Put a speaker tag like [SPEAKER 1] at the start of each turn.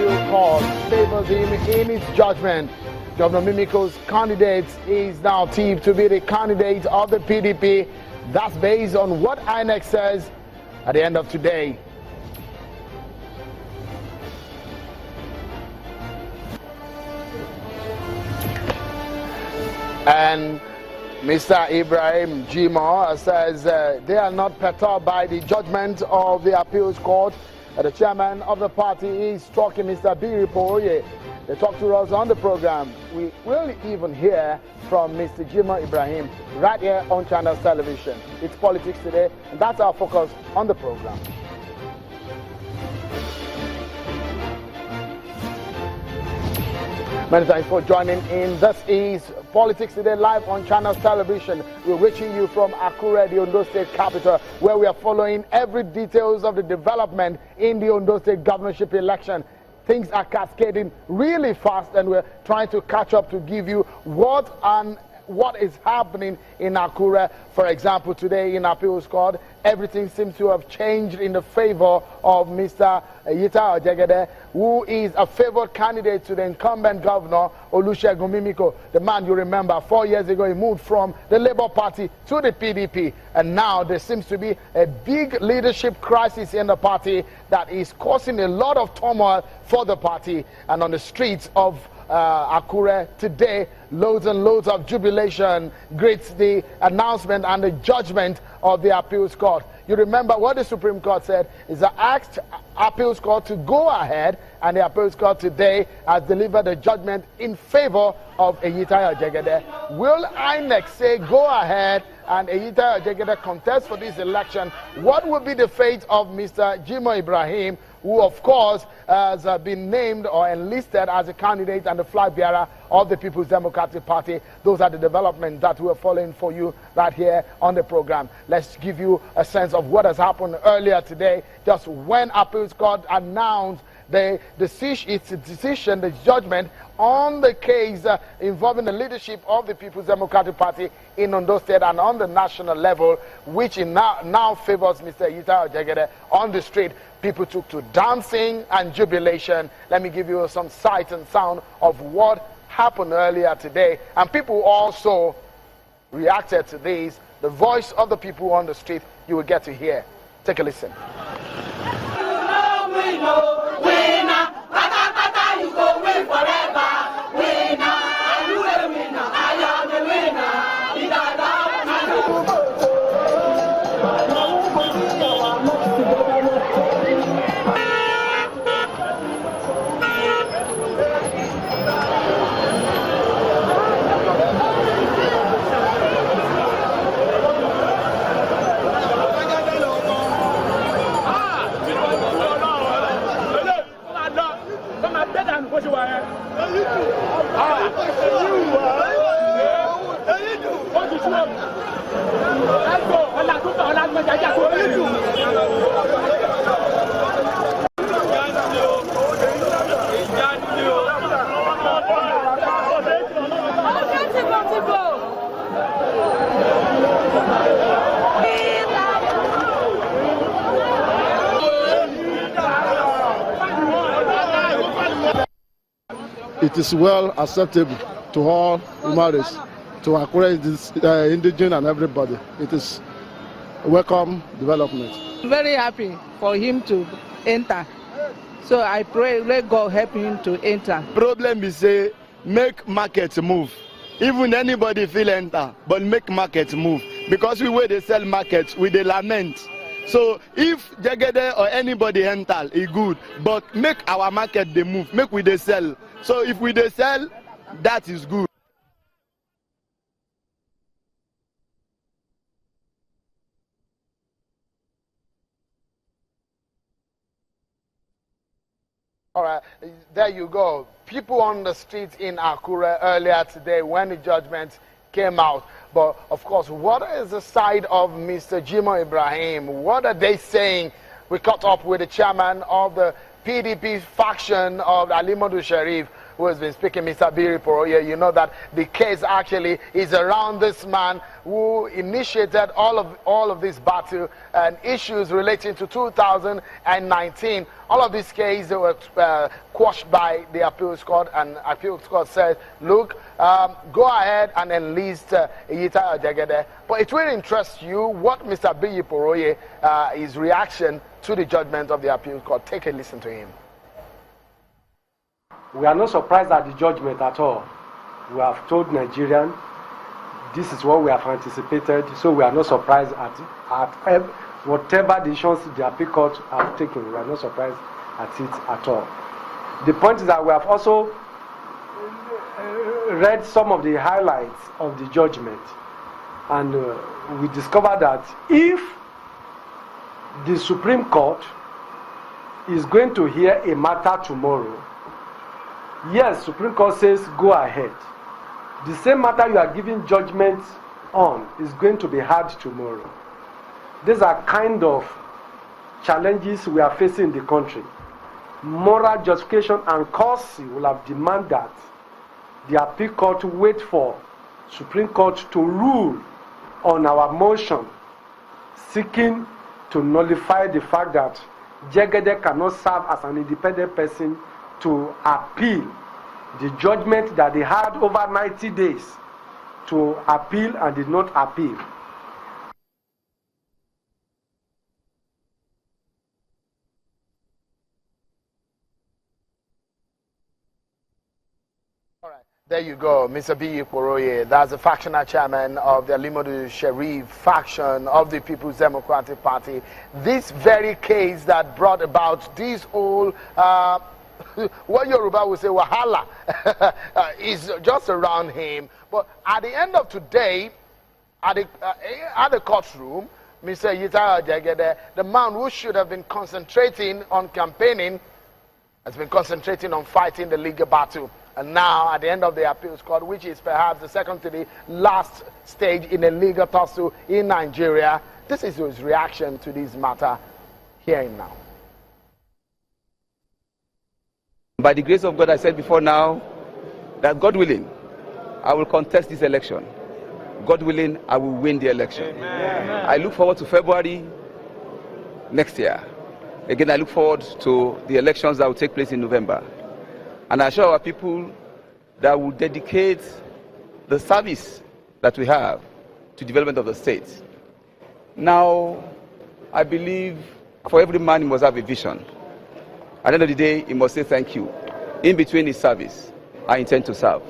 [SPEAKER 1] appeal court favors him in his judgment. Governor Mimiko's candidate is now tipped to be the candidate of the PDP. That's based on what INEC says at the end of today. And Mr. Ibrahim Jimo says they are not perturbed by the judgment of the appeals court. The chairman of the party is talking, Mr. Biripoye. They talk to us on the program. We will even hear from Mr. Jimo Ibrahim right here on Channels Television. It's Politics Today, and that's our focus on the program. Many thanks for joining in. This is Politics Today live on Channels Television. We're reaching you from Akure, the Ondo State capital, where we are following every details of the development in the Ondo State governorship election. Things are cascading really fast, and we're trying to catch up to give you what is happening in Akure. For example, today in appeals court, everything seems to have changed in the favor of Mr. Jegede, who is a favored candidate to the incumbent governor, Olusegun Mimiko. The man, you remember, 4 years ago, he moved from the Labour Party to the PDP. And now there seems to be a big leadership crisis in the party that is causing a lot of turmoil for the party. And on the streets of Akure today, loads and loads of jubilation greets the announcement and the judgment of the appeals court. You remember what the Supreme Court said is that asked appeals court to go ahead, and the appeals court today has delivered a judgment in favor of Eyitayo Jegede. Will INEC say go ahead and Eyitayo Jegede contest for this election? What will be the fate of Mr. Jimo Ibrahim, who of course has been named or enlisted as a candidate and the flag bearer of the People's Democratic Party? Those are the developments that we're following for you right here on the program. Let's give you a sense of what has happened earlier today, just when appeals court announced the decision, the judgment on the case involving the leadership of the People's Democratic Party in Ondo State and on the national level, which now favors Mr. Eyitayo Jegede. On the street, people took to dancing and jubilation. Let me give you some sight and sound of what happened earlier today. And people also reacted to this. The voice of the people on the street, you will get to hear. Take a listen.
[SPEAKER 2] It is well acceptable to all Umaris, to Akure indigenous and everybody. It is a welcome development.
[SPEAKER 3] I'm very happy for him to enter. So I pray, let God help him to enter.
[SPEAKER 4] Problem is say make market move. Even anybody feel enter, but make market move. Because we where they sell markets, we they lament. So if Jegede or anybody enter, it's good. But make our market they move, make we they sell. So if we they sell, that is good.
[SPEAKER 1] All right, there you go. People on the streets in Akure earlier today when the judgment came out. But of course, what is the side of Mr. Jimo Ibrahim? What are they saying? We caught up with the chairman of the PDP faction of Ali Modu Sharif, who has been speaking, Mr. Biri Poroye, you know that the case actually is around this man who initiated all of this battle and issues relating to 2019. All of these cases were quashed by the appeals court, and appeals court said, look, go ahead and enlist Jegede. But it will interest you what Mr. Biri Poroye, his reaction to the judgment of the appeals court. Take a listen to him.
[SPEAKER 5] We are not surprised at the judgment at all. We have told Nigerians this is what we have anticipated, so we are not surprised at whatever decisions the appeal court have taken. We are not surprised at it at all. The point is that we have also read some of the highlights of the judgment, and we discovered that if the Supreme Court is going to hear a matter tomorrow, yes, Supreme Court says go ahead. The same matter you are giving judgment on is going to be heard tomorrow. These are kind of challenges we are facing in the country. Moral justification and courtesy will have demanded that the appeal court wait for Supreme Court to rule on our motion seeking to nullify the fact that Jegede cannot serve as an independent person to appeal the judgment that they had over 90 days to appeal and did not appeal.
[SPEAKER 1] All right. There you go, Mr. Biri Poroye. That's the factional chairman of the Alimodu Sherif faction of the People's Democratic Party. This very case that brought about this whole what Yoruba would say wahala is just around him. But at the end of today, at the courtroom, Mr. Jegede, the man who should have been concentrating on campaigning, has been concentrating on fighting the legal battle. And now, at the end of the appeals court, which is perhaps the second to the last stage in a legal tussle in Nigeria, this is his reaction to this matter. Hear him now.
[SPEAKER 6] By the grace of God, I said before now that God willing, I will contest this election. God willing, I will win the election. Amen. I look forward to February next year. Again, I look forward to the elections that will take place in November. And I assure our people that will dedicate the service that we have to development of the state. Now, I believe for every man, he must have a vision. At the end of the day, he must say thank you. In between his service, I intend to serve.